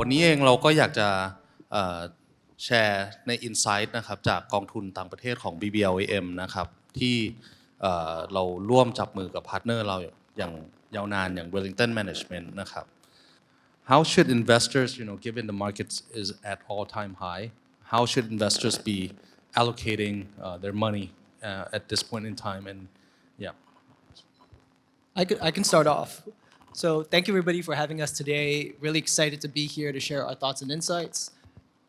วันนี้เองเราก็อยากจะแชร์ใน Insight นะครับจากกองทุนต่างประเทศของ BBLAM นะครับที่เราร่วมจับมือกับพาร์ทเนอร์เราอย่างยาวนานอย่าง Wellington Management นะครับ How should investors, given the markets is at all-time high, how should investors be allocating their money at this point in time? And yeah. I can start off. So thank you everybody for having us today. Really excited to be here to share our thoughts and insights.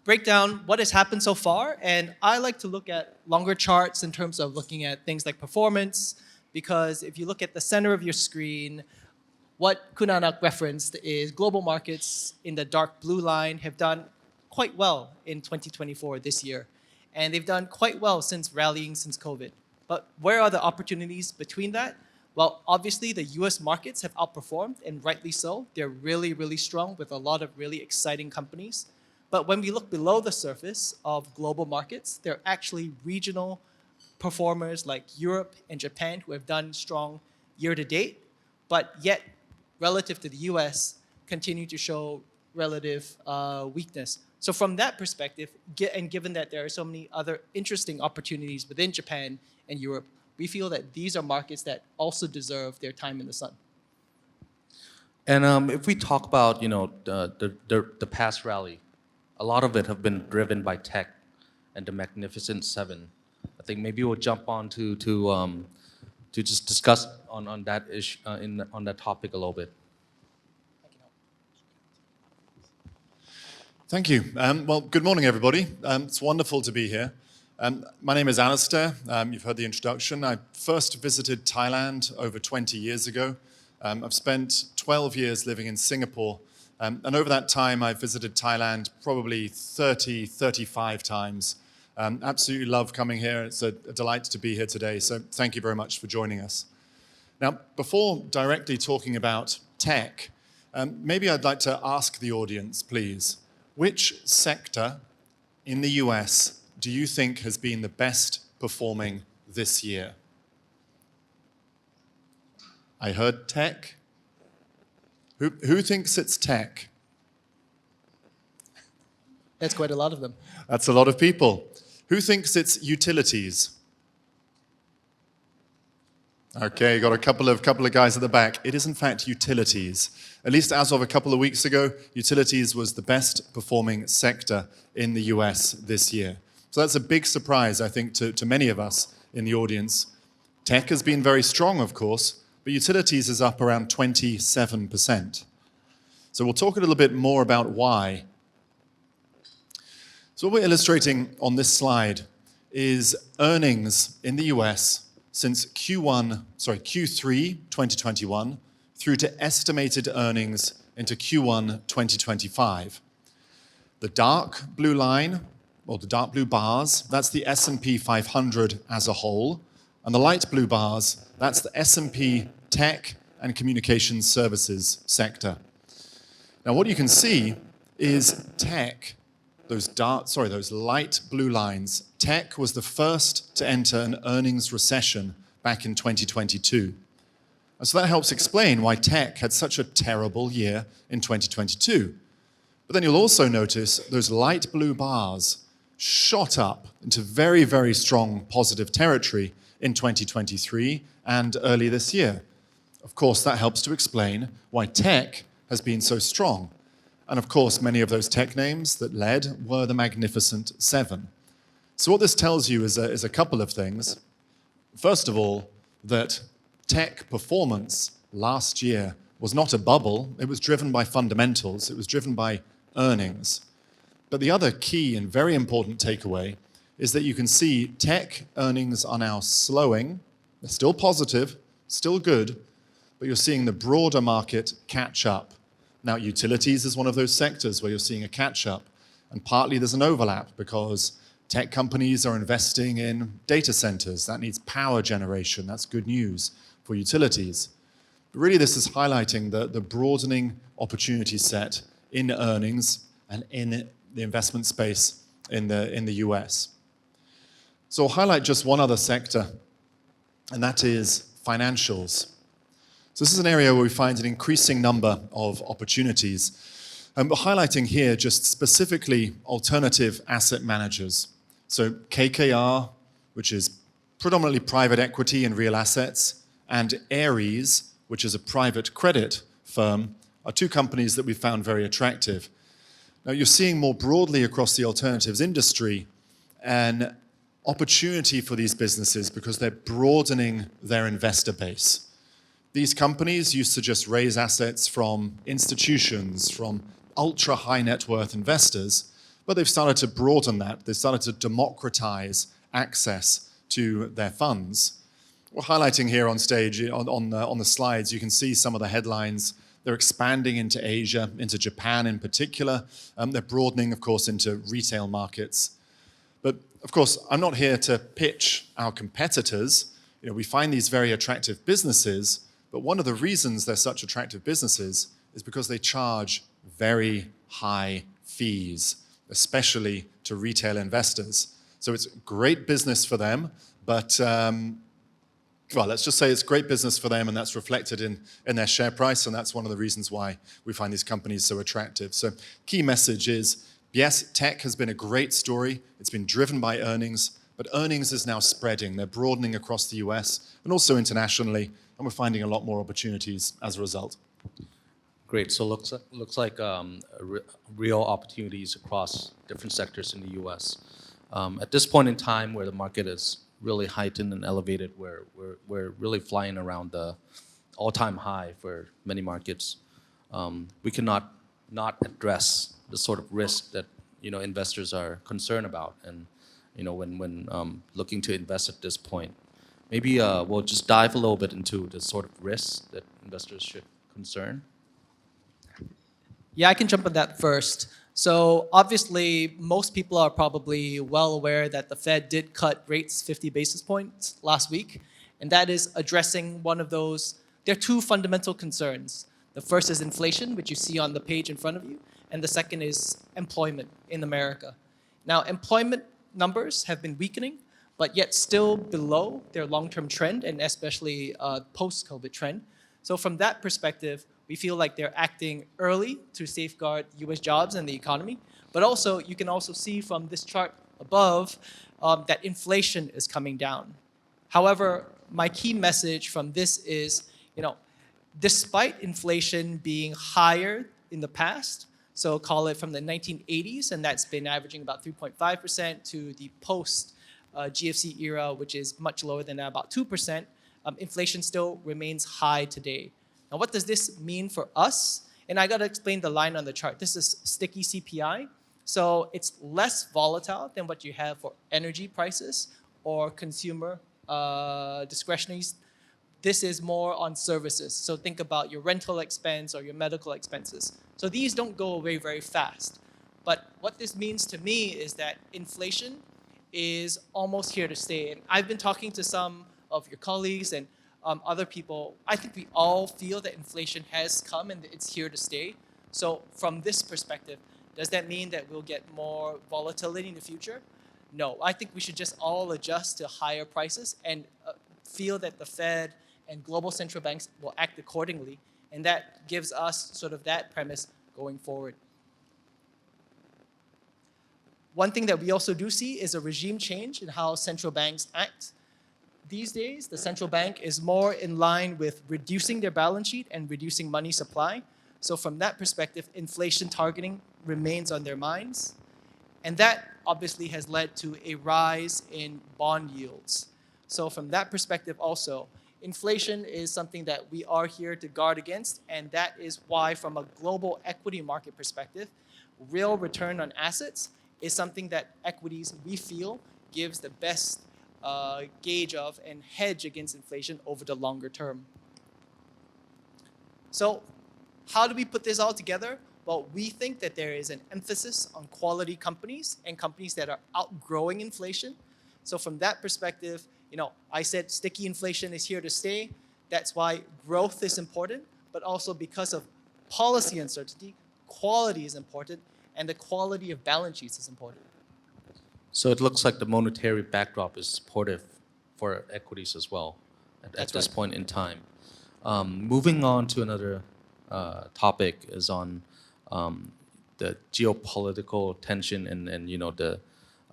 Break down what has happened so far, and I like to look at longer charts in terms of looking at things like performance, because if you look at the center of your screen, what Kunanak referenced is global markets in the dark blue line have done quite well in 2024 this year, and they've done quite well since rallying since COVID. But where are the opportunities between that? Well, obviously the US markets have outperformed, and rightly so. They're really, really strong with a lot of really exciting companies. But when we look below the surface of global markets, there are actually regional performers like Europe and Japan who have done strong year to date, but yet relative to the US continue to show relative weakness. So from that perspective, and given that there are so many other interesting opportunities within Japan and Europe, we feel that these are markets that also deserve their time in the sun. And if we talk about, the past rally, a lot of it have been driven by tech and the Magnificent Seven. I think maybe we'll jump on to just discuss on that issue on that topic a little bit. Thank you. Well, good morning, everybody. It's wonderful to be here. My name is Alistair. You've heard the introduction. I first visited Thailand over 20 years ago. I've spent 12 years living in Singapore. And over that time, I've visited Thailand probably 30, 35 times. Absolutely love coming here. It's a delight to be here today. So thank you very much for joining us. Now, before directly talking about tech, maybe I'd like to ask the audience, please, which sector in the US do you think has been the best performing this year? I heard tech. Who thinks it's tech? That's quite a lot of them. That's a lot of people. Who thinks it's utilities? Okay, got a couple of guys at the back. It is in fact utilities. At least as of a couple of weeks ago, utilities was the best performing sector in the US this year. So that's a big surprise, I think, to many of us in the audience. Tech has been very strong, of course, but utilities is up around 27%. So we'll talk a little bit more about why. So what we're illustrating on this slide is earnings in the US since Q3 2021 through to estimated earnings into Q1 2025. The dark blue line, or the dark blue bars, that's the S&P 500 as a whole, and the light blue bars, that's the S&P Tech and Communications Services sector. Now what you can see is tech, those light blue lines. Tech was the first to enter an earnings recession back in 2022. And so that helps explain why tech had such a terrible year in 2022. But then you'll also notice those light blue bars shot up into very, very strong positive territory in 2023 and early this year. Of course, that helps to explain why tech has been so strong. And of course, many of those tech names that led were the Magnificent Seven. So what this tells you is a couple of things. First of all, that tech performance last year was not a bubble. It was driven by fundamentals. It was driven by earnings. But the other key and very important takeaway is that you can see tech earnings are now slowing. They're still positive, still good, but you're seeing the broader market catch up. Now, utilities is one of those sectors where you're seeing a catch up, and partly there's an overlap because tech companies are investing in data centers. That needs power generation. That's good news for utilities. But really, this is highlighting the broadening opportunity set in earnings and in the investment space in the US. So I'll highlight just one other sector, and that is financials. So this is an area where we find an increasing number of opportunities. We're highlighting here just specifically alternative asset managers. So KKR, which is predominantly private equity and real assets, and Ares, which is a private credit firm, are two companies that we found very attractive. Now, you're seeing more broadly across the alternatives industry an opportunity for these businesses because they're broadening their investor base. These companies used to just raise assets from institutions, from ultra high net worth investors, but they've started to broaden that. They've started to democratize access to their funds. We're highlighting here on stage, on the slides, you can see some of the headlines. They're expanding into Asia, into Japan in particular. They're broadening, of course, into retail markets. But of course, I'm not here to pitch our competitors. We find these very attractive businesses, but one of the reasons they're such attractive businesses is because they charge very high fees, especially to retail investors. So it's great business for them, but well, let's just say it's great business for them, and that's reflected in their share price, and that's one of the reasons why we find these companies so attractive. So key message is, yes, tech has been a great story. It's been driven by earnings, but earnings is now spreading. They're broadening across the US and also internationally, and we're finding a lot more opportunities as a result. Great. So looks like real opportunities across different sectors in the U.S. At this point in time, where the market is really heightened and elevated, where we're really flying around the all-time high for many markets, we cannot not address the sort of risk that investors are concerned about, and when looking to invest at this point. Maybe we'll just dive a little bit into the sort of risks that investors should concern. Yeah, I can jump on that first. So obviously, most people are probably well aware that the Fed did cut rates 50 basis points last week, and that is addressing one of those. There are two fundamental concerns. The first is inflation, which you see on the page in front of you, and the second is employment in America. Now, employment numbers have been weakening, but yet still below their long-term trend, and especially post-COVID trend. So from that perspective, we feel like they're acting early to safeguard US jobs and the economy. But also, you can also see from this chart above that inflation is coming down. However, my key message from this is, despite inflation being higher in the past, so call it from the 1980s, and that's been averaging about 3.5% to the post GFC era, which is much lower than that, about 2%, inflation still remains high today. Now, what does this mean for us? And I got to explain the line on the chart. This is sticky CPI. So it's less volatile than what you have for energy prices or consumer discretionaries. This is more on services. So think about your rental expense or your medical expenses. So these don't go away very fast. But what this means to me is that inflation is almost here to stay. And I've been talking to some of your colleagues and other people. I think we all feel that inflation has come and it's here to stay. So from this perspective, does that mean that we'll get more volatility in the future? No, I think we should just all adjust to higher prices and feel that the Fed and global central banks will act accordingly. And that gives us sort of that premise going forward. One thing that we also do see is a regime change in how central banks act. These days, the central bank is more in line with reducing their balance sheet and reducing money supply. So from that perspective, inflation targeting remains on their minds. And that obviously has led to a rise in bond yields. So from that perspective also, inflation is something that we are here to guard against, and that is why from a global equity market perspective, real return on assets is something that equities, we feel, gives the best gauge of and hedge against inflation over the longer term. So how do we put this all together? Well, we think that there is an emphasis on quality companies and companies that are outgrowing inflation. So from that perspective, I said sticky inflation is here to stay. That's why growth is important, but also because of policy uncertainty, quality is important, and the quality of balance sheets is important. So it looks like the monetary backdrop is supportive for equities as well at this point in time. Moving on to another topic is on the geopolitical tension and you know the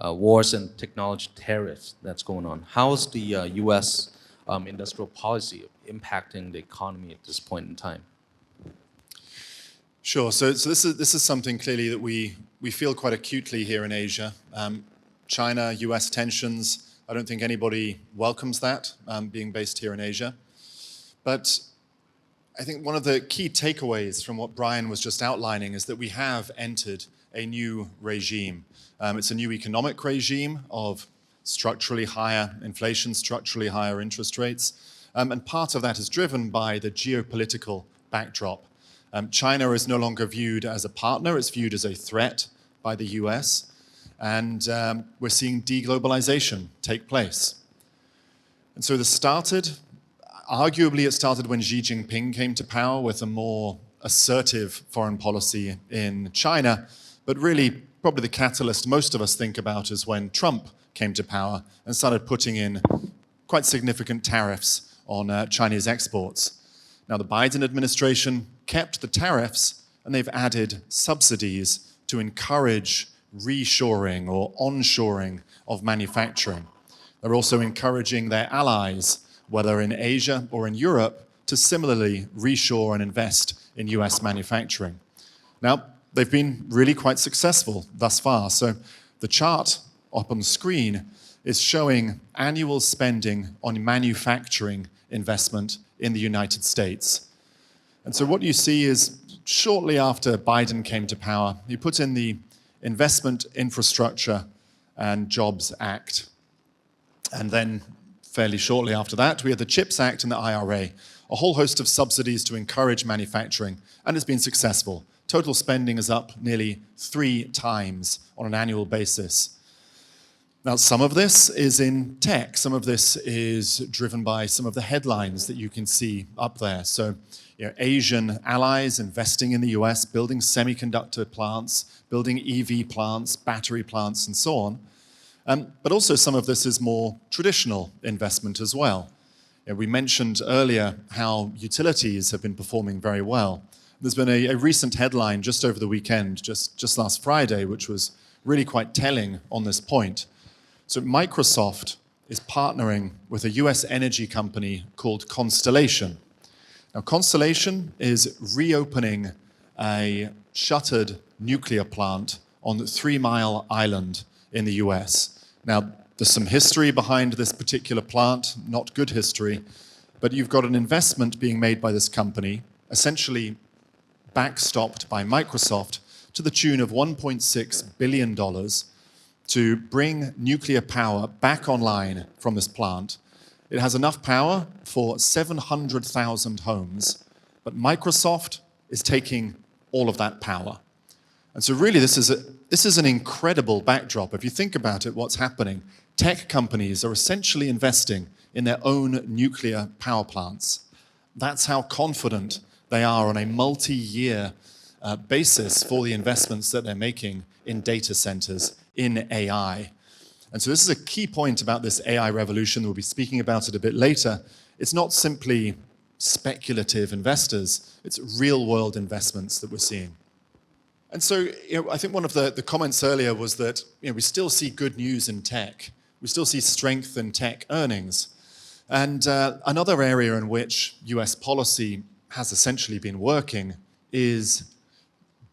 wars and technology tariffs that's going on. How's the U.S. Industrial policy impacting the economy at this point in time? Sure. So this is something clearly that we feel quite acutely here in Asia. China-U.S. tensions. I don't think anybody welcomes that, being based here in Asia. But I think one of the key takeaways from what Brian was just outlining is that we have entered a new regime. It's a new economic regime of structurally higher inflation, structurally higher interest rates, and part of that is driven by the geopolitical backdrop. China is no longer viewed as a partner, it's viewed as a threat by the US, and we're seeing deglobalization take place. And so arguably it started when Xi Jinping came to power with a more assertive foreign policy in China, but really probably the catalyst most of us think about is when Trump came to power and started putting in quite significant tariffs on Chinese exports. Now, the Biden administration kept the tariffs and they've added subsidies to encourage reshoring or onshoring of manufacturing. They're also encouraging their allies, whether in Asia or in Europe, to similarly reshore and invest in US manufacturing. Now, they've been really quite successful thus far. So the chart up on the screen is showing annual spending on manufacturing investment in the United States. And so what you see is shortly after Biden came to power, he put in the Investment Infrastructure and Jobs Act. And then fairly shortly after that, we had the CHIPS Act and the IRA, a whole host of subsidies to encourage manufacturing, and it's been successful. Total spending is up nearly 3 times on an annual basis. Now, some of this is in tech. Some of this is driven by some of the headlines that you can see up there. So, you know, Asian allies investing in the US, building semiconductor plants, building EV plants, battery plants, and so on. But also some of this is more traditional investment as well. You know, we mentioned earlier how utilities have been performing very well. There's been a recent headline just over the weekend, just last Friday, which was really quite telling on this point. So Microsoft is partnering with a US energy company called Constellation. Now, Constellation is reopening a shuttered nuclear plant on the 3 Mile Island in the US. Now, there's some history behind this particular plant, not good history, but you've got an investment being made by this company, essentially backstopped by Microsoft to the tune of $1.6 billion to bring nuclear power back online from this plant. It has enough power for 700,000 homes, but Microsoft is taking all of that power. And so really this is an incredible backdrop. If you think about it, what's happening, tech companies are essentially investing in their own nuclear power plants. That's how confident they are on a multi-year basis for the investments that they're making in data centers, in AI. And so this is a key point about this AI revolution. We'll be speaking about it a bit later. It's not simply speculative investors, it's real-world investments that we're seeing. And so, you know, I think one of the comments earlier was that, you know, we still see good news in tech. We still see strength in tech earnings. And another area in which US policy has essentially been working is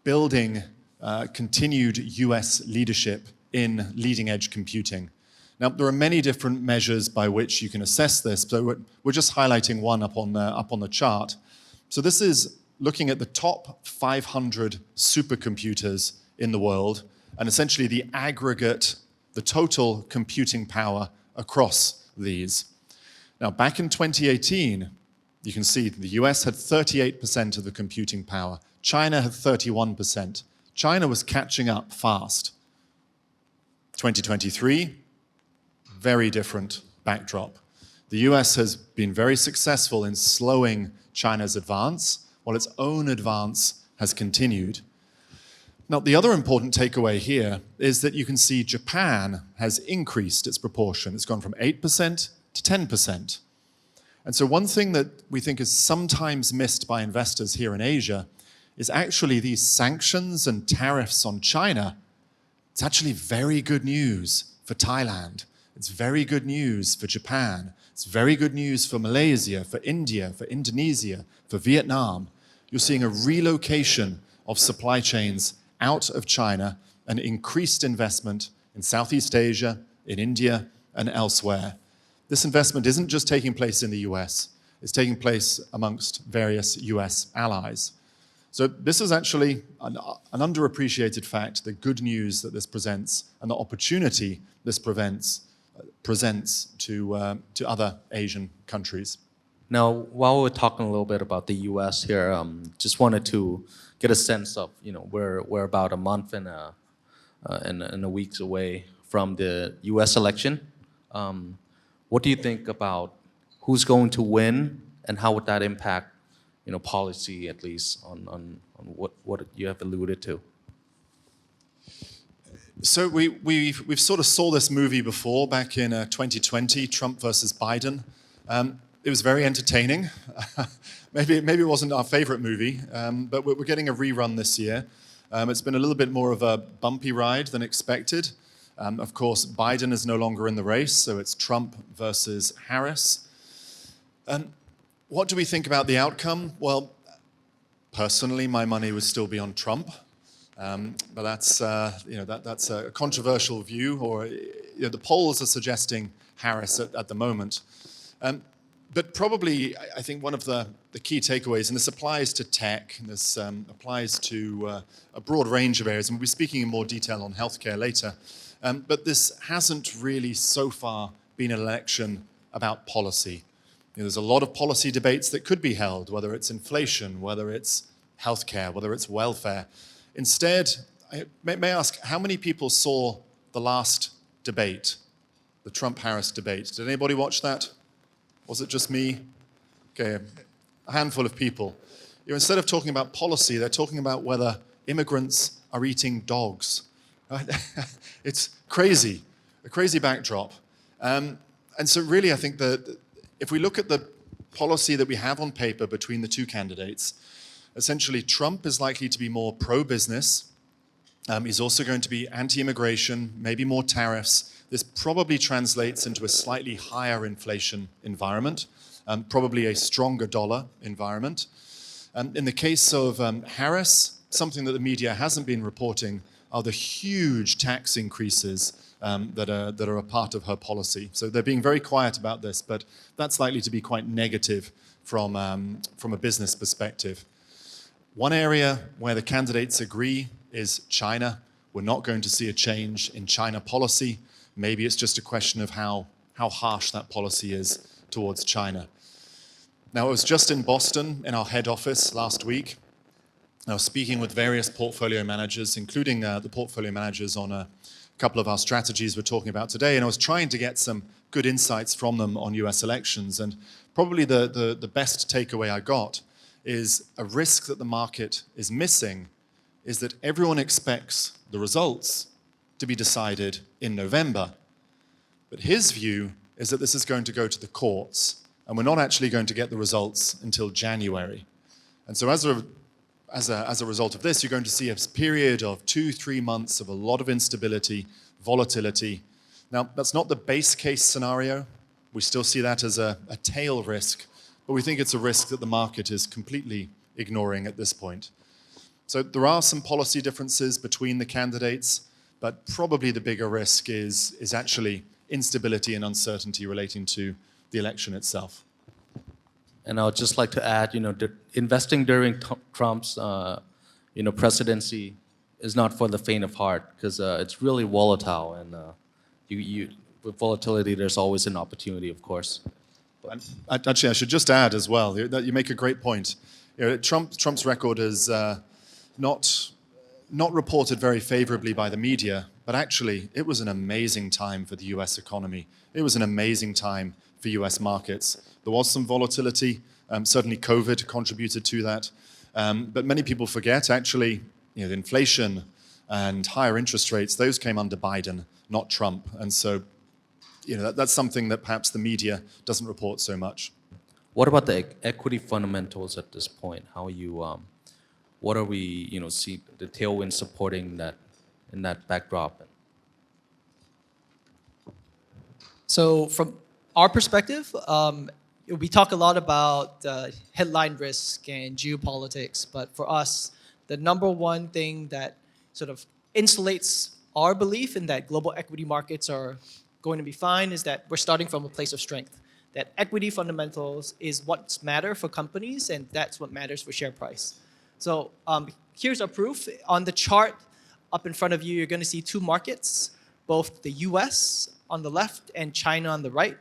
building continued US leadership in leading-edge computing. Now, there are many different measures by which you can assess this, so we're just highlighting one up on the chart. So this is looking at the top 500 supercomputers in the world, and essentially the aggregate, the total computing power across these. Now, back in 2018, you can see the US had 38% of the computing power. China had 31%. China was catching up fast. 2023, very different backdrop. The US has been very successful in slowing China's advance, while its own advance has continued. Now, the other important takeaway here is that you can see Japan has increased its proportion. It's gone from 8% to 10%. And so one thing that we think is sometimes missed by investors here in Asia is actually these sanctions and tariffs on China. It's actually very good news for Thailand. It's very good news for Japan. It's very good news for Malaysia, for India, for Indonesia, for Vietnam. You're seeing a relocation of supply chains out of China and increased investment in Southeast Asia, in India, and elsewhere. This investment isn't just taking place in the US, it's taking place amongst various US allies. So this is actually an underappreciated fact, the good news that this presents and the opportunity this presents to other Asian countries. Now, while we're talking a little bit about the U.S. here, just wanted to get a sense of, we're about a month and a weeks away from the U.S. election. What do you think about who's going to win, and how would that impact, policy, at least on what you have alluded to? So we've sort of saw this movie before back in 2020, Trump versus Biden. It was very entertaining. maybe it wasn't our favorite movie, but we're getting a rerun this year. It's been a little bit more of a bumpy ride than expected. Of course, Biden is no longer in the race, so it's Trump versus Harris. What do we think about the outcome? Well, personally, my money would still be on Trump. But that's that's a controversial view, or the polls are suggesting Harris at the moment. But probably, I think one of the key takeaways, and this applies to tech, and this applies to a broad range of areas, and we'll be speaking in more detail on healthcare later, but this hasn't really so far been an election about policy. There's a lot of policy debates that could be held, whether it's inflation, whether it's healthcare, whether it's welfare. Instead, I may ask, how many people saw the last debate, the Trump-Harris debate? Did anybody watch that? Was it just me? Okay, a handful of people. Instead of talking about policy, they're talking about whether immigrants are eating dogs. Right? It's crazy, a crazy backdrop. And so really, I think that if we look at the policy that we have on paper between the two candidates, essentially, Trump is likely to be more pro-business. He's also going to be anti-immigration, maybe more tariffs. This probably translates into a slightly higher inflation environment, probably a stronger dollar environment. In the case of Harris, something that the media hasn't been reporting are the huge tax increases that are a part of her policy. So they're being very quiet about this, but that's likely to be quite negative from a business perspective. One area where the candidates agree is China. We're not going to see a change in China policy. Maybe it's just a question of how harsh that policy is towards China. Now, I was just in Boston in our head office last week. I was speaking with various portfolio managers, including the portfolio managers on a couple of our strategies we're talking about today, and I was trying to get some good insights from them on US elections. And probably the best takeaway I got is a risk that the market is missing is that everyone expects the results to be decided in November. But his view is that this is going to go to the courts, and we're not actually going to get the results until January. And so as a result of this, you're going to see a period of 2-3 months of a lot of instability, volatility. Now, that's not the base case scenario. We still see that as a tail risk, but we think it's a risk that the market is completely ignoring at this point. So there are some policy differences between the candidates, but probably the bigger risk is actually instability and uncertainty relating to the election itself. And I would just like to add, investing during Trump's, presidency is not for the faint of heart, because it's really volatile, and with volatility, there's always an opportunity, of course. Actually, I should just add as well that you make a great point. Trump's record is not reported very favorably by the media, but actually, it was an amazing time for the U.S. economy. It was an amazing time for U.S. markets. There was some volatility. Certainly, COVID contributed to that. But many people forget, actually, the inflation and higher interest rates, those came under Biden, not Trump. And so, that's something that perhaps the media doesn't report so much. What about the equity fundamentals at this point? How are you what are we see the tailwind supporting that in that backdrop? So from our perspective, we talk a lot about headline risk and geopolitics, but for us, the number one thing that sort of insulates our belief in that global equity markets are going to be fine is that we're starting from a place of strength. That equity fundamentals is what's matter for companies, and that's what matters for share price. So here's our proof. On the chart up in front of you, you're going to see two markets, both the US on the left and China on the right.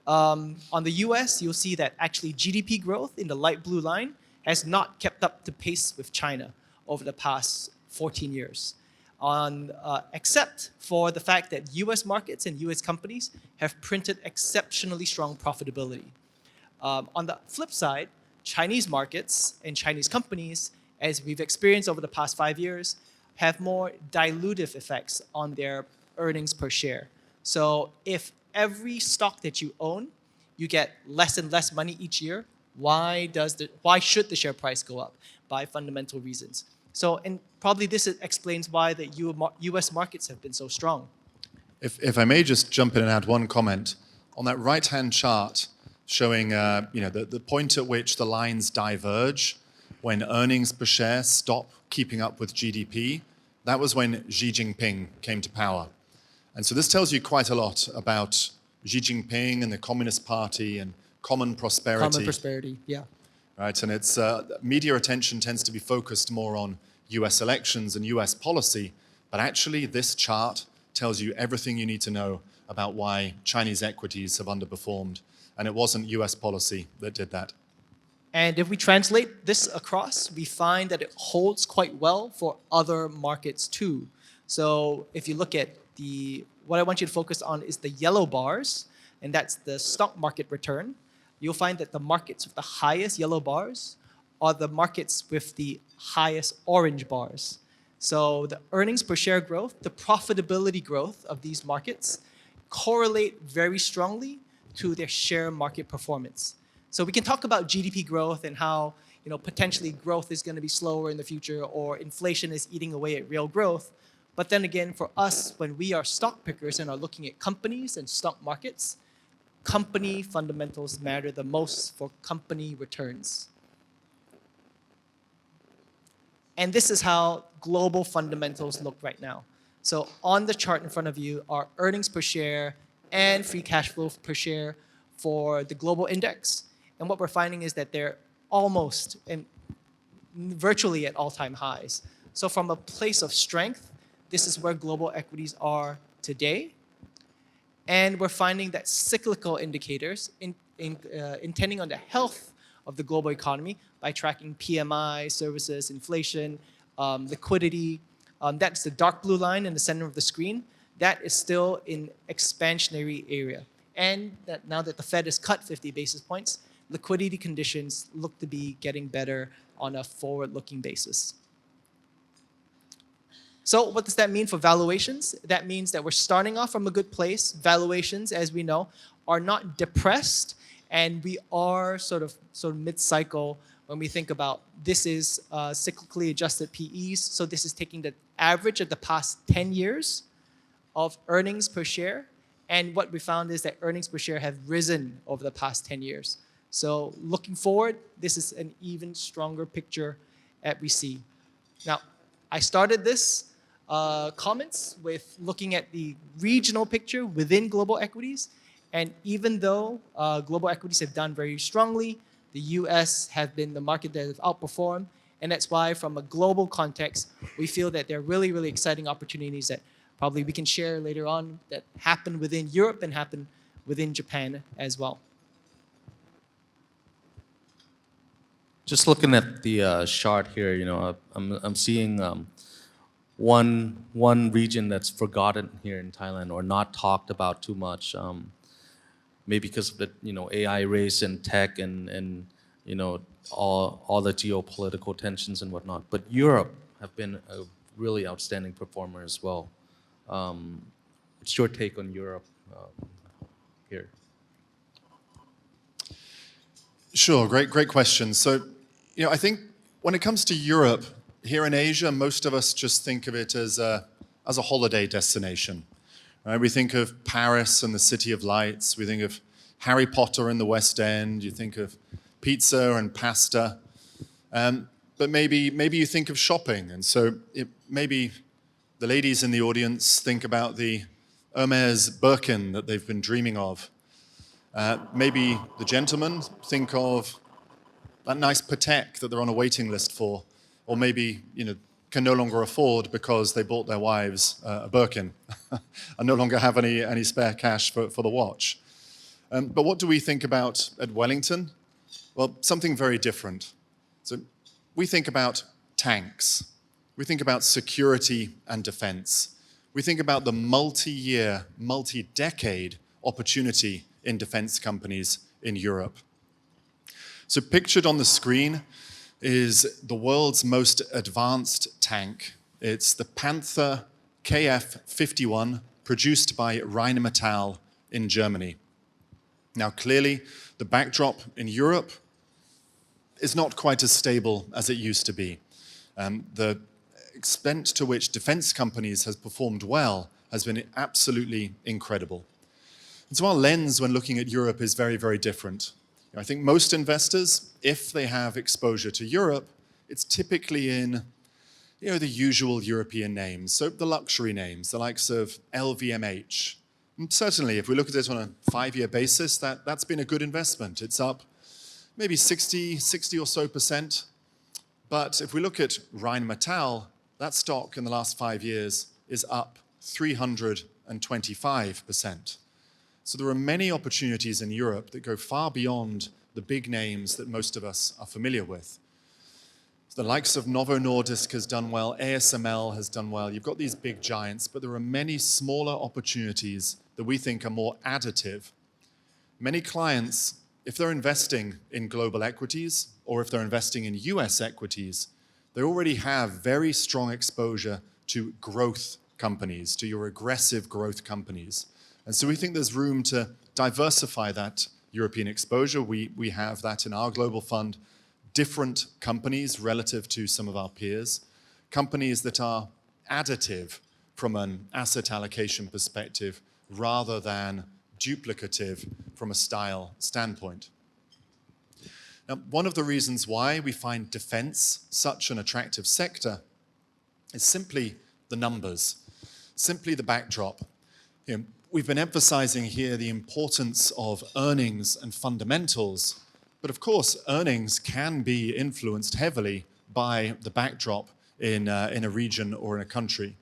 On the US, you'll see that actually GDP growth in the light blue line has not kept up to pace with China over the past 14 years. Except for the fact that US markets and US companies have printed exceptionally strong profitability. On the flip side, Chinese markets and Chinese companies, as we've experienced over the past 5 years, have more dilutive effects on their earnings per share. So if every stock that you own, you get less and less money each year, why should the share price go up? By fundamental reasons. So, and probably this explains why the US markets have been so strong. If I may just jump in and add one comment. On that right-hand chart showing the point at which the lines diverge when earnings per share stop keeping up with GDP, that was when Xi Jinping came to power. And so this tells you quite a lot about Xi Jinping and the Communist Party and common prosperity. Common prosperity, yeah. Right, and it's media attention tends to be focused more on US elections and US policy, but actually this chart tells you everything you need to know about why Chinese equities have underperformed, and it wasn't US policy that did that. And if we translate this across, we find that it holds quite well for other markets too. So if you look at what I want you to focus on is the yellow bars, and that's the stock market return. You'll find that the markets with the highest yellow bars are the markets with the highest orange bars. So the earnings per share growth, the profitability growth of these markets correlate very strongly to their share market performance. So we can talk about GDP growth and how potentially growth is going to be slower in the future or inflation is eating away at real growth. But then again, for us, when we are stock pickers and are looking at companies and stock markets, company fundamentals matter the most for company returns. And this is how global fundamentals look right now. So on the chart in front of you are earnings per share and free cash flow per share for the global index. And what we're finding is that they're almost and virtually at all-time highs. So from a place of strength, this is where global equities are today. And we're finding that cyclical indicators intending on the health of the global economy by tracking PMI, services, inflation, liquidity. That's the dark blue line in the center of the screen. That is still in expansionary area. And that now that the Fed has cut 50 basis points, liquidity conditions look to be getting better on a forward-looking basis. So what does that mean for valuations? That means that we're starting off from a good place. Valuations, as we know, are not depressed, and we are sort of mid-cycle when we think about this is cyclically adjusted PEs. So this is taking the average of the past 10 years of earnings per share. And what we found is that earnings per share have risen over the past 10 years. So looking forward, this is an even stronger picture that we see. Now, I started this comments with looking at the regional picture within global equities. And even though global equities have done very strongly, the US have been the market that have outperformed. And that's why from a global context, we feel that there are really, really exciting opportunities that probably we can share later on that happen within Europe and happen within Japan as well. Just looking at the chart here, I'm seeing one region that's forgotten here in Thailand or not talked about too much, maybe because of the AI race and tech and all the geopolitical tensions and whatnot. But Europe have been a really outstanding performer as well. What's your take on Europe here? Sure, great question. So, I think when it comes to Europe, here in Asia, most of us just think of it as a holiday destination. Right? We think of Paris and the City of Lights. We think of Harry Potter in the West End. You think of pizza and pasta. But maybe you think of shopping. And so maybe the ladies in the audience think about the Hermes Birkin that they've been dreaming of. Maybe the gentlemen think of that nice Patek that they're on a waiting list for, or maybe, can no longer afford because they bought their wives a Birkin and no longer have any spare cash for the watch. But what do we think about at Wellington? Well, something very different. So we think about tanks. We think about security and defense. We think about the multi-year, multi-decade opportunity in defense companies in Europe. So pictured on the screen is the world's most advanced tank. It's the Panther KF-51, produced by Rheinmetall in Germany. Now, clearly, the backdrop in Europe is not quite as stable as it used to be. The extent to which defense companies has performed well has been absolutely incredible. And so our lens when looking at Europe is very, very different. I think most investors, if they have exposure to Europe, it's typically in the usual European names, so the luxury names, the likes of LVMH. And certainly, if we look at it on a 5-year basis, that's been a good investment. It's up maybe 60 or so %. But if we look at Rheinmetall, that stock in the last 5 years is up 325%. So there are many opportunities in Europe that go far beyond the big names that most of us are familiar with. The likes of Novo Nordisk has done well, ASML has done well. You've got these big giants, but there are many smaller opportunities that we think are more additive. Many clients, if they're investing in global equities or if they're investing in US equities, they already have very strong exposure to growth companies, to your aggressive growth companies. And so we think there's room to diversify that European exposure. We have that in our global fund, different companies relative to some of our peers, companies that are additive from an asset allocation perspective rather than duplicative from a style standpoint. Now, one of the reasons why we find defense such an attractive sector is simply the numbers, simply the backdrop. We've been emphasizing here the importance of earnings and fundamentals, but of course, earnings can be influenced heavily by the backdrop in a region or in a country.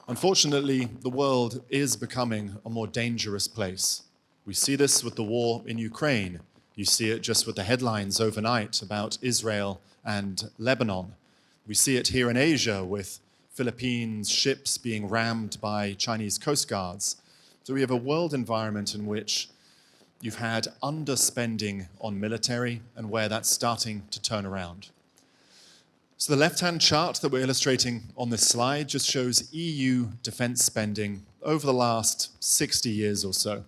Unfortunately, the world is becoming a more dangerous place. We see this with the war in Ukraine. You see it just with the headlines overnight about Israel and Lebanon. We see it here in Asia with Philippines ships being rammed by Chinese coast guards. So we have a world environment in which you've had underspending on military and where that's starting to turn around. So the left-hand chart that we're illustrating on this slide just shows EU defense spending over the last 60 years or so.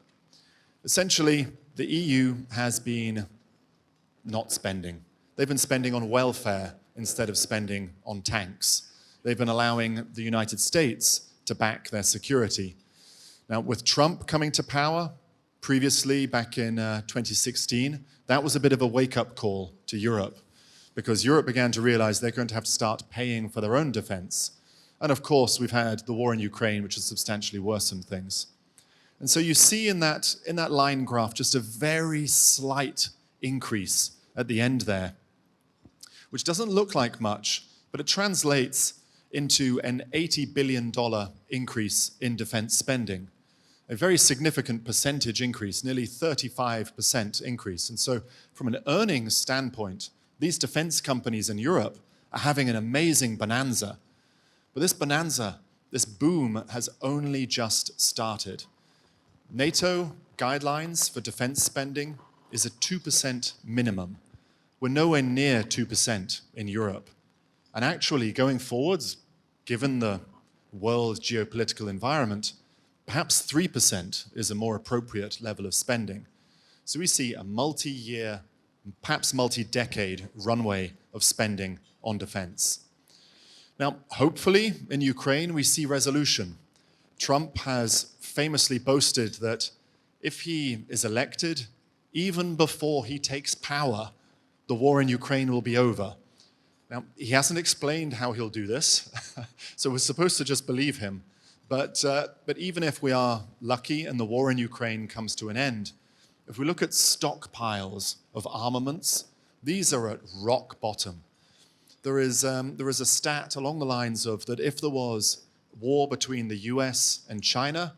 Essentially, the EU has been not spending. They've been spending on welfare instead of spending on tanks. They've been allowing the United States to back their security. Now, with Trump coming to power, previously back in 2016, that was a bit of a wake-up call to Europe, because Europe began to realize they're going to have to start paying for their own defense. And of course, we've had the war in Ukraine, which has substantially worsened things. And so you see in that line graph just a very slight increase at the end there, which doesn't look like much, but it translates into an $80 billion increase in defense spending. A very significant percentage increase, nearly 35% increase. And so from an earnings standpoint, these defense companies in Europe are having an amazing bonanza. But this bonanza, this boom, has only just started. NATO guidelines for defense spending is a 2% minimum. We're nowhere near 2% in Europe. And actually, going forwards, given the world geopolitical environment, perhaps 3% is a more appropriate level of spending. So we see a multi-year, perhaps multi-decade runway of spending on defense. Now, hopefully, in Ukraine, we see resolution. Trump has famously boasted that if he is elected, even before he takes power, the war in Ukraine will be over. Now, he hasn't explained how he'll do this, so we're supposed to just believe him. But even if we are lucky and the war in Ukraine comes to an end, if we look at stockpiles of armaments, these are at rock bottom. There is a stat along the lines of that if there was war between the US and China,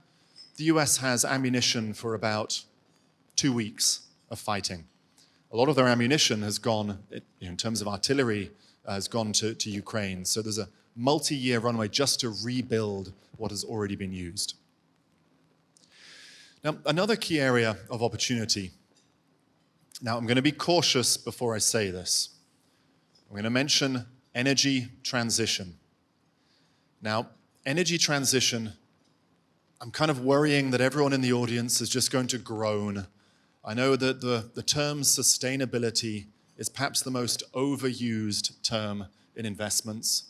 the US has ammunition for about 2 weeks of fighting. A lot of their ammunition has gone, in terms of artillery, has gone to Ukraine. So there's a multi-year runway just to rebuild what has already been used. Now, another key area of opportunity. Now, I'm going to be cautious before I say this. I'm going to mention energy transition. Now, energy transition, I'm kind of worrying that everyone in the audience is just going to groan. I know that the term sustainability is perhaps the most overused term in investments.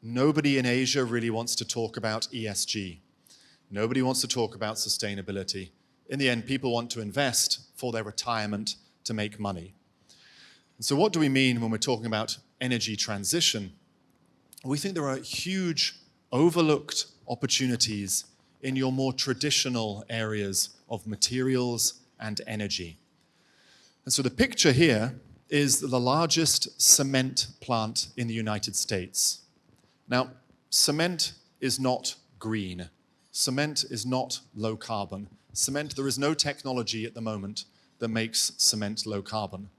Nobody in Asia really wants to talk about ESG. Nobody wants to talk about sustainability. In the end, people want to invest for their retirement to make money. So what do we mean when we're talking about energy transition? We think there are huge overlooked opportunities in your more traditional areas of materials and energy. And so the picture here is the largest cement plant in the United States. Now, cement is not green. Cement is not low carbon. Cement, there is no technology at the moment that makes cement low carbon.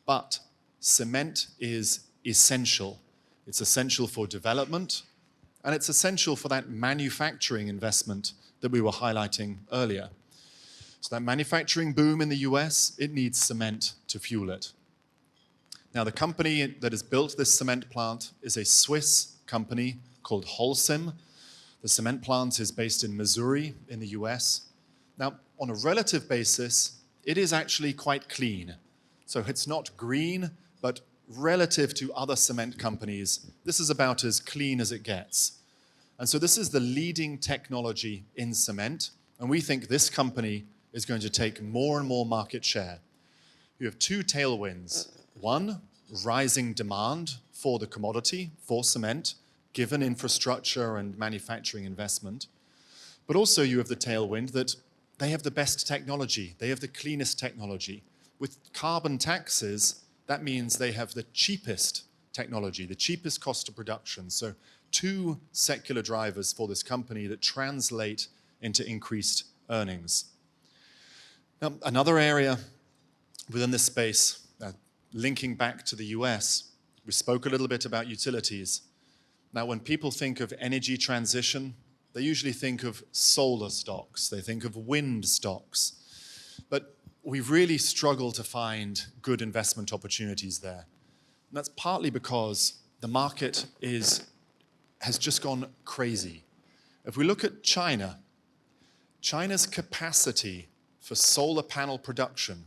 But cement is essential. It's essential for development, and it's essential for that manufacturing investment that we were highlighting earlier. So that manufacturing boom in the US, it needs cement to fuel it. Now, the company that has built this cement plant is a Swiss company called Holcim. The cement plant is based in Missouri in the US. Now, on a relative basis, it is actually quite clean. So it's not green, but relative to other cement companies, this is about as clean as it gets. And so this is the leading technology in cement, and we think this company is going to take more and more market share. You have two tailwinds. One, rising demand for the commodity, for cement, given infrastructure and manufacturing investment. But also you have the tailwind that they have the best technology. They have the cleanest technology. With carbon taxes, that means they have the cheapest technology, the cheapest cost of production. So two secular drivers for this company that translate into increased earnings. Now, another area within this space, linking back to the US, we spoke a little bit about utilities. Now, when people think of energy transition, they usually think of solar stocks, they think of wind stocks. But we really struggle to find good investment opportunities there. And that's partly because the market has just gone crazy. If we look at China, China's capacity for solar panel production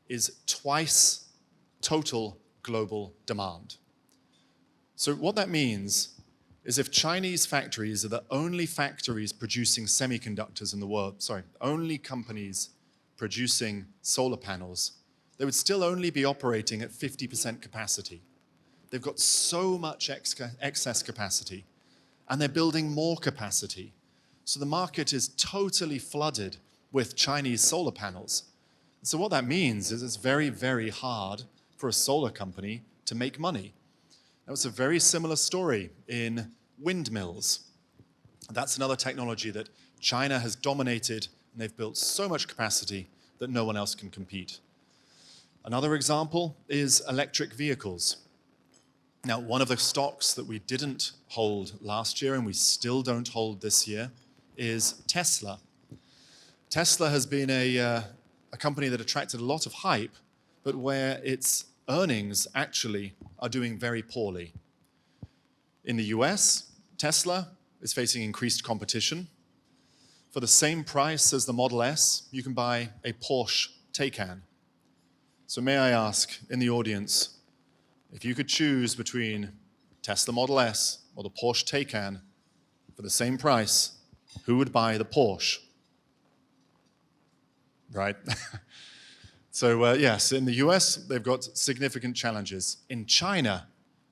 is twice total global demand. So what that means is if Chinese factories are the only factories producing semiconductors in the world, only companies producing solar panels, they would still only be operating at 50% capacity. They've got so much excess capacity, and they're building more capacity. So the market is totally flooded with Chinese solar panels. So what that means is it's very, very hard for a solar company to make money. Now, it's a very similar story in windmills. That's another technology that China has dominated, and they've built so much capacity that no one else can compete. Another example is electric vehicles. Now, one of the stocks that we didn't hold last year and we still don't hold this year is Tesla. Tesla has been a company that attracted a lot of hype, but where its earnings actually are doing very poorly. In the US, Tesla is facing increased competition. For the same price as the Model S, you can buy a Porsche Taycan. So may I ask in the audience, if you could choose between Tesla Model S or the Porsche Taycan for the same price, who would buy the Porsche? Right? So yes, in the US, they've got significant challenges. In China,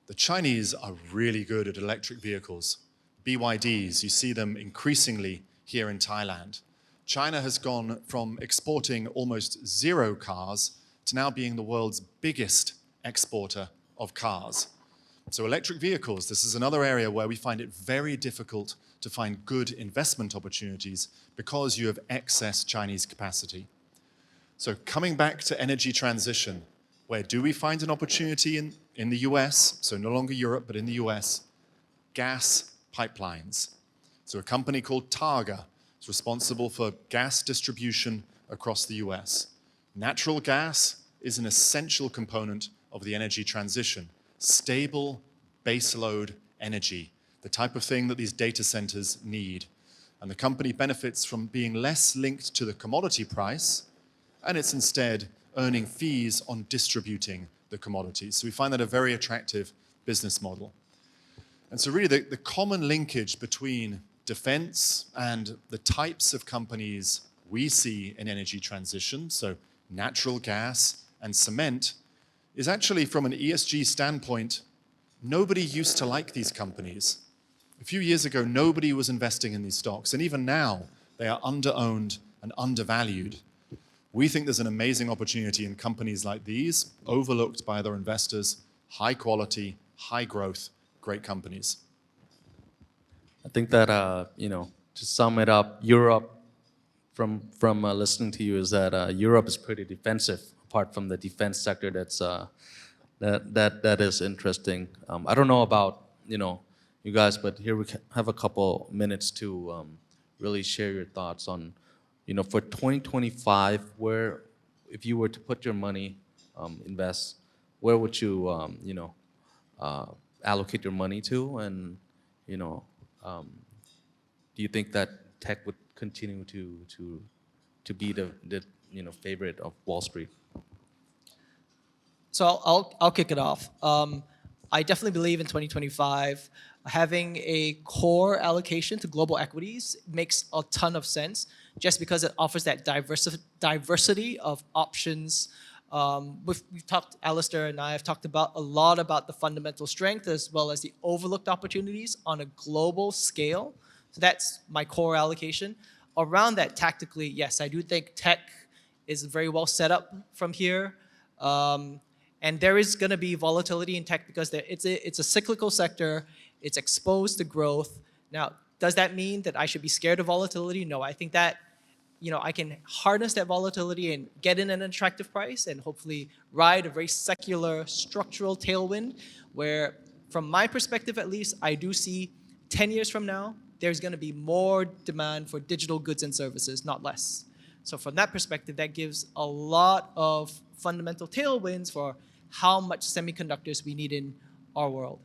the Chinese are really good at electric vehicles. BYDs, you see them increasingly here in Thailand. China has gone from exporting almost zero cars to now being the world's biggest exporter of cars. So electric vehicles, this is another area where we find it very difficult to find good investment opportunities because you have excess Chinese capacity. So coming back to energy transition, where do we find an opportunity in the US? So no longer Europe, but in the US, gas pipelines. So a company called Targa is responsible for gas distribution across the US. Natural gas is an essential component of the energy transition. Stable, baseload energy, the type of thing that these data centers need. And the company benefits from being less linked to the commodity price, and it's instead earning fees on distributing the commodities. So we find that a very attractive business model. And so really the common linkage between defense and the types of companies we see in energy transition, so natural gas and cement, is actually from an ESG standpoint, nobody used to like these companies. A few years ago, nobody was investing in these stocks, and even now, they are under-owned and undervalued. We think there's an amazing opportunity in companies like these, overlooked by other investors, high quality, high growth, great companies. I think that to sum it up, Europe, from listening to you, is that Europe is pretty defensive. Apart from the defense sector, that is interesting. I don't know about you guys, but here we have a couple minutes to really share your thoughts on for 2025, where if you were to put your money, invest, where would you allocate your money to, and do you think that tech would continue to be the favorite of Wall Street? So I'll kick it off. I definitely believe in 2025 having a core allocation to global equities makes a ton of sense, just because it offers that diversity of options. We've talked, Alistair and I have talked about a lot about the fundamental strength as well as the overlooked opportunities on a global scale. So that's my core allocation. Around that tactically, yes, I do think tech is very well set up from here. And there is going to be volatility in tech because it's a cyclical sector. It's exposed to growth. Now, does that mean that I should be scared of volatility? No, I think that I can harness that volatility and get in an attractive price and hopefully ride a very secular structural tailwind where, from my perspective at least, I do see 10 years from now, there's going to be more demand for digital goods and services, not less. So from that perspective, that gives a lot of fundamental tailwinds for how much semiconductors we need in our world.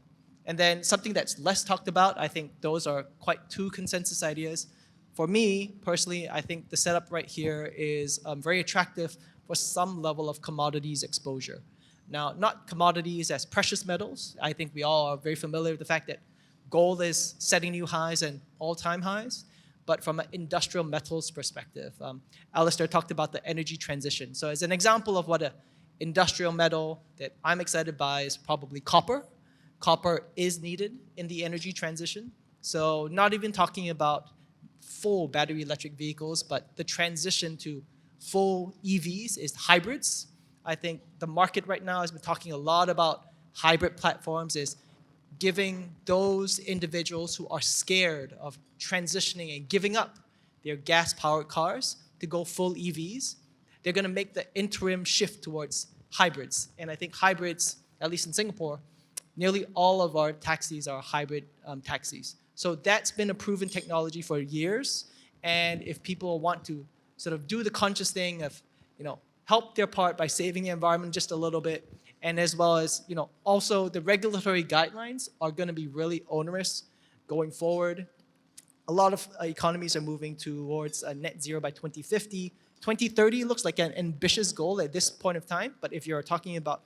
And then something that's less talked about, I think those are quite two consensus ideas. For me, personally, I think the setup right here is very attractive for some level of commodities exposure. Now, not commodities as precious metals. I think we all are very familiar with the fact that gold is setting new highs and all-time highs. But from an industrial metals perspective, Alistair talked about the energy transition. So as an example of what an industrial metal that I'm excited by is probably copper. Copper is needed in the energy transition. So not even talking about full battery electric vehicles, but the transition to full EVs is hybrids. I think the market right now has been talking a lot about hybrid platforms, is giving those individuals who are scared of transitioning and giving up their gas-powered cars to go full EVs. They're going to make the interim shift towards hybrids. And I think hybrids, at least in Singapore, nearly all of our taxis are hybrid taxis. So that's been a proven technology for years. And if people want to sort of do the conscious thing of, help their part by saving the environment just a little bit, and as well as, also the regulatory guidelines are going to be really onerous going forward. A lot of economies are moving towards net zero by 2050. 2030 looks like an ambitious goal at this point of time, but if you're talking about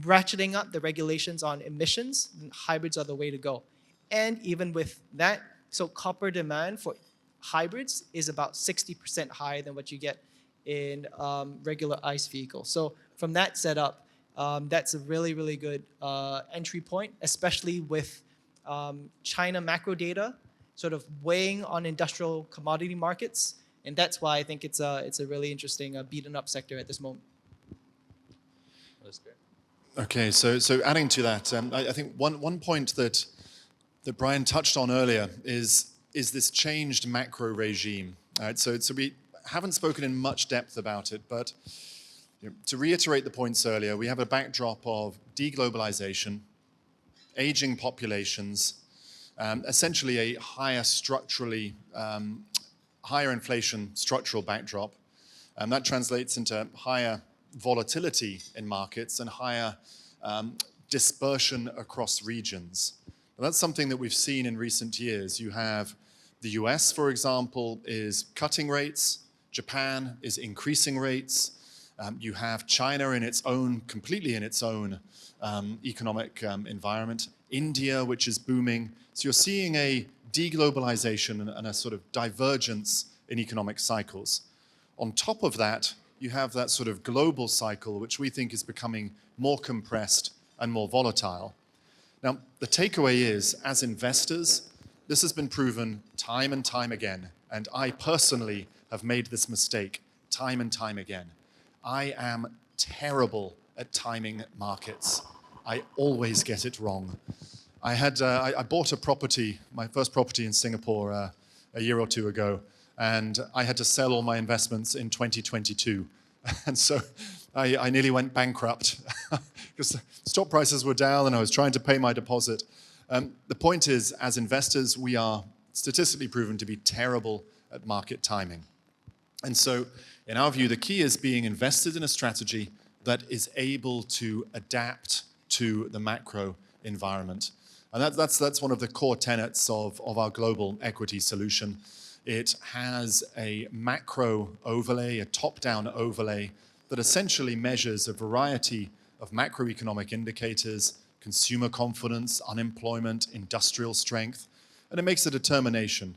ratcheting up the regulations on emissions, hybrids are the way to go. And even with that, so copper demand for hybrids is about 60% higher than what you get in regular ICE vehicles. So from that setup, that's a really, really good entry point, especially with China macro data sort of weighing on industrial commodity markets. And that's why I think it's a really interesting beaten up sector at this moment. That's great. Okay, so adding to that, I think one point that Brian touched on earlier is this changed macro regime. All right, so we haven't spoken in much depth about it, but to reiterate the points earlier, we have a backdrop of deglobalization, aging populations, essentially a higher inflation structural backdrop, and that translates into higher volatility in markets and higher dispersion across regions. And that's something that we've seen in recent years. You have the US, for example, is cutting rates. Japan is increasing rates. You have China completely in its own economic environment. India, which is booming. So you're seeing a deglobalization and a sort of divergence in economic cycles. On top of that, you have that sort of global cycle, which we think is becoming more compressed and more volatile. Now, the takeaway is, as investors, this has been proven time and time again, and I personally have made this mistake time and time again. I am terrible at timing markets. I always get it wrong. I bought a property, my first property in Singapore a year or two ago, and I had to sell all my investments in 2022. And so I nearly went bankrupt because stock prices were down and I was trying to pay my deposit. The point is, as investors, we are statistically proven to be terrible at market timing. And so, in our view, the key is being invested in a strategy that is able to adapt to the macro environment. And that's one of the core tenets of our global equity solution. It has a macro overlay, a top-down overlay that essentially measures a variety of macroeconomic indicators, consumer confidence, unemployment, industrial strength, and it makes a determination.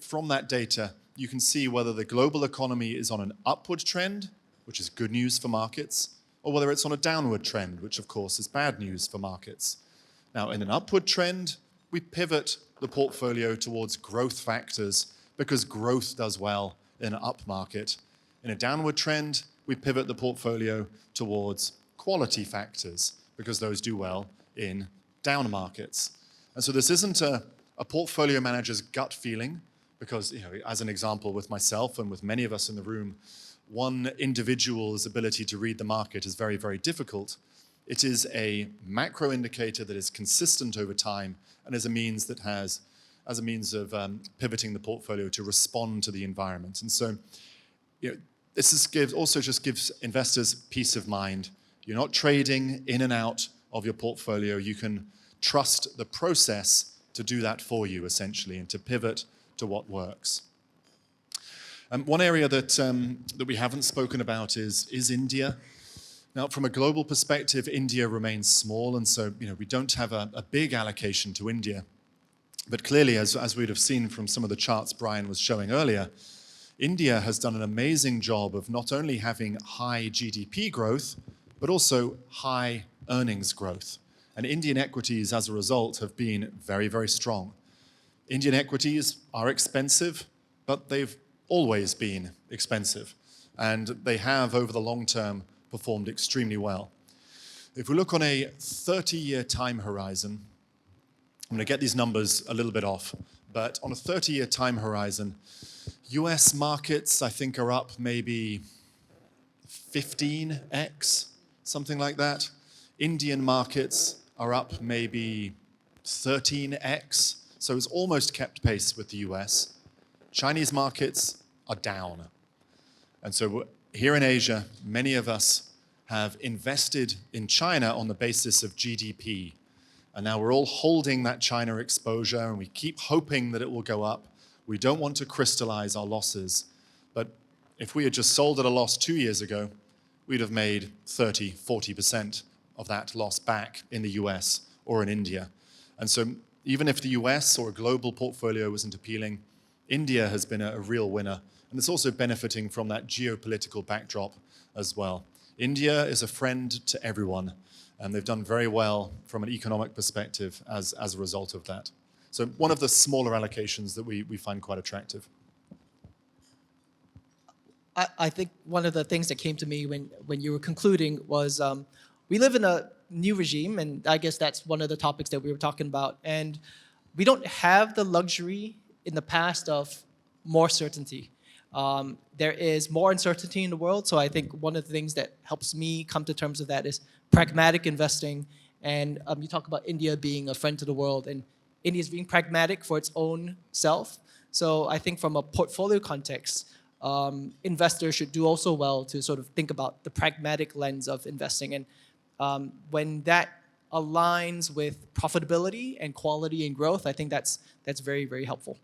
From that data, you can see whether the global economy is on an upward trend, which is good news for markets, or whether it's on a downward trend, which of course is bad news for markets. Now, in an upward trend, we pivot the portfolio towards growth factors because growth does well in an up market. In a downward trend, we pivot the portfolio towards quality factors because those do well in down markets. And so this isn't a portfolio manager's gut feeling because, as an example with myself and with many of us in the room, one individual's ability to read the market is very, very difficult. It is a macro indicator that is consistent over time and as a means of pivoting the portfolio to respond to the environment. And so, this also just gives investors peace of mind. You're not trading in and out of your portfolio. You can trust the process to do that for you, essentially, and to pivot to what works. One area that we haven't spoken about is India. Now, from a global perspective, India remains small, and so we don't have a big allocation to India. But clearly, as we'd have seen from some of the charts Brian was showing earlier, India has done an amazing job of not only having high GDP growth, but also high earnings growth. And Indian equities, as a result, have been very, very strong. Indian equities are expensive, but they've always been expensive. And they have, over the long term, performed extremely well. If we look on a 30-year time horizon, I'm going to get these numbers a little bit off, but on a 30-year time horizon, US markets, I think, are up maybe 15x, something like that. Indian markets are up maybe 13x, so it's almost kept pace with the US. Chinese markets are down. And so here in Asia, many of us have invested in China on the basis of GDP. And now we're all holding that China exposure and we keep hoping that it will go up. We don't want to crystallize our losses. But if we had just sold at a loss 2 years ago, we'd have made 30, 40% of that loss back in the US or in India. And so even if the US or a global portfolio isn't appealing, India has been a real winner. And it's also benefiting from that geopolitical backdrop as well. India is a friend to everyone, and they've done very well from an economic perspective as a result of that. So one of the smaller allocations that we find quite attractive. I think one of the things that came to me when you were concluding was we live in a new regime, and I guess that's one of the topics that we were talking about. And we don't have the luxury in the past of more certainty. There is more uncertainty in the world, so I think one of the things that helps me come to terms with that is pragmatic investing. And you talk about India being a friend to the world, and India is being pragmatic for its own self. So I think from a portfolio context, investors should do also well to sort of think about the pragmatic lens of investing. And when that aligns with profitability and quality and growth, I think that's very, very helpful.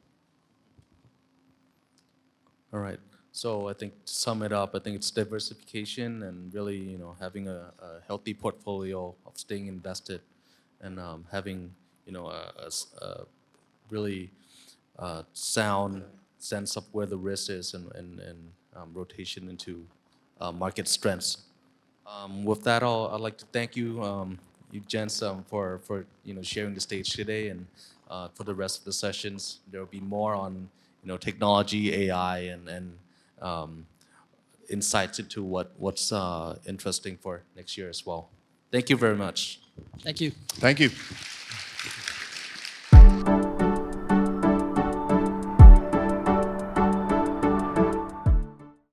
All right. So I think to sum it up, I think it's diversification and really, having a healthy portfolio of staying invested and having, a really sound sense of where the risk is and rotation into market strengths. With that, I'd like to thank you, you gents, for sharing the stage today, and for the rest of the sessions, there will be more on technology, AI, and insights into what's interesting for next year as well. Thank you very much. Thank you. Thank you.